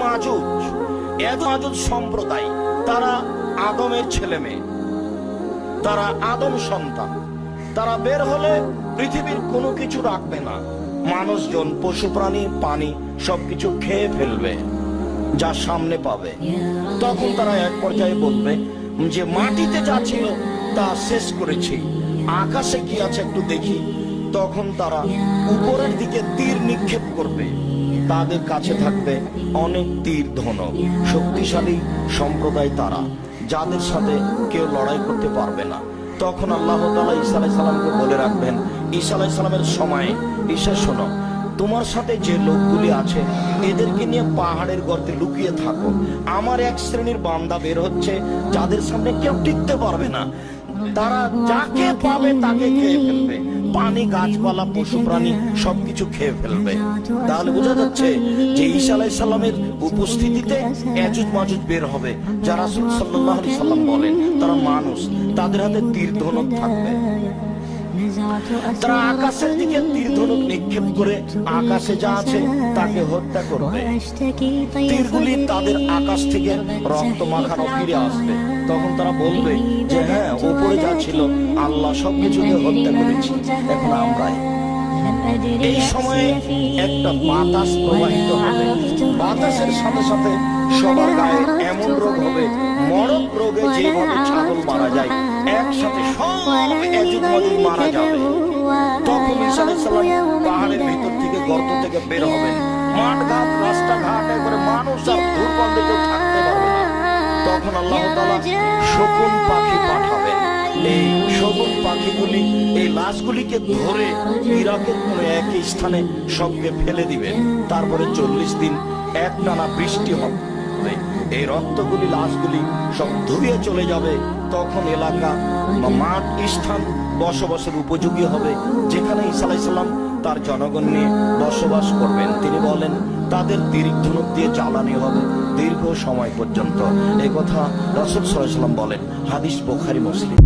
মাজুজ, মাজুজ সম্প্রদায়, তারা আদমের ছেলে মেয়ে, তারা আদম সন্তান। তারা বের হলে পৃথিবীর কোনো কিছু রাখবে না, মানুষজন, পশু প্রাণী, পানি সবকিছু খেয়ে ফেলবে যা সামনে পাবে। তখন তারা এক পর্যায়ে বলবে যে মাটিতে যা ছিল তা শেষ করেছি, আকাশে কি আছে একটু দেখি। তখন তারা উপরের দিকে তীর নিক্ষেপ করবে। তাদের কাছে থাকবে অনেক তীর ধনুক, শক্তিশালী সম্প্রদায় তারা, যাদের সাথে কেউ লড়াই করতে পারবে না। তখন আল্লাহ তাআলা ঈসা আলাইহিস সালামকে বলে রাখবেন, ঈসা আলাইহিস সালামের সময়ে, ঈসা শোনো, তোমার সাথে যে লোকগুলি আছে এদেরকে নিয়ে পাহাড়ের গর্তে লুকিয়ে থাকো। আমার এক শ্রেণীর বান্দা বের হচ্ছে যাদের সামনে কেউ টিকতে পারবে না, তারা যাকে পাবে তাকে খেয়ে ফেলবে, পানি, গাছপালা, পশু প্রাণী সবকিছু খেয়ে ফেলবে। তাহলে বোঝা যাচ্ছে যে ঈসা আলাইহিস সালামের উপস্থিতিতে ইয়াজুজ মাজুজ বের হবে। যারা রাসূল সাল্লাল্লাহু আলাইহি সাল্লাম বলেন তারা মানুষ, তাদের হাতে তীর ধনুক থাকবে। তারা আকাশের দিকে তীর ধনুক নিক্ষেপ করে আকাশে যা আছে তাকে হত্যা করবে। তীরগুলি তাদের আকাশ থেকে রক্ত মাখানো ফিরে আসবে। তখন তারা বলবে যে হ্যাঁ, উপরে যা ছিল আল্লাহ সবকিছুকে হত্যা করেছি, এখন আমরাই। এই সময়ে একটা বাতাস প্রবাহিত হবে, বাতাসের সাথে সাথে সবার গায়ে এমন রোগ হবে, মরক রোগে যেভাবে ছাগল মারা যায়, একসাথে সব ইয়াজুজ মাজুজ মারা যাবে। তখন ঈসা আলাইহিস সালাম পাহাড়ের ভিতর থেকে, গর্ত থেকে বের হবেন। মাঠ ঘাট, রাস্তাঘাট, একবারে মানুষ আর দুর্গন্ধে কেউ থাকতে পারবে না। তখন আল্লাহ তাআলা শকুন পাখি পাঠাবেন। এই শকুন পাখিগুলি এই লাশগুলিকে ধরে ইরাকের কোন এক স্থানে সবকে ফেলে দিবেন। তারপরে 40 দিন একটানা বৃষ্টি হবে, এই রক্তগুলি, লাশগুলি সব ধুয়ে চলে যাবে। তখন এলাকা বা মাঠ, স্থান বসবাসের উপযোগী হবে, যেখানে ঈসা আলাইহিস সালাম তার জনগণ নিয়ে বসবাস করবেন। তিনি বলেন তাদের তীর ধনুক দিয়ে জ্বালানি হবে দীর্ঘ সময় পর্যন্ত। এই কথা রাসূল সাল্লাল্লাহু আলাইহি সাল্লাম বলেন, হাদিস বুখারী মুসলিম।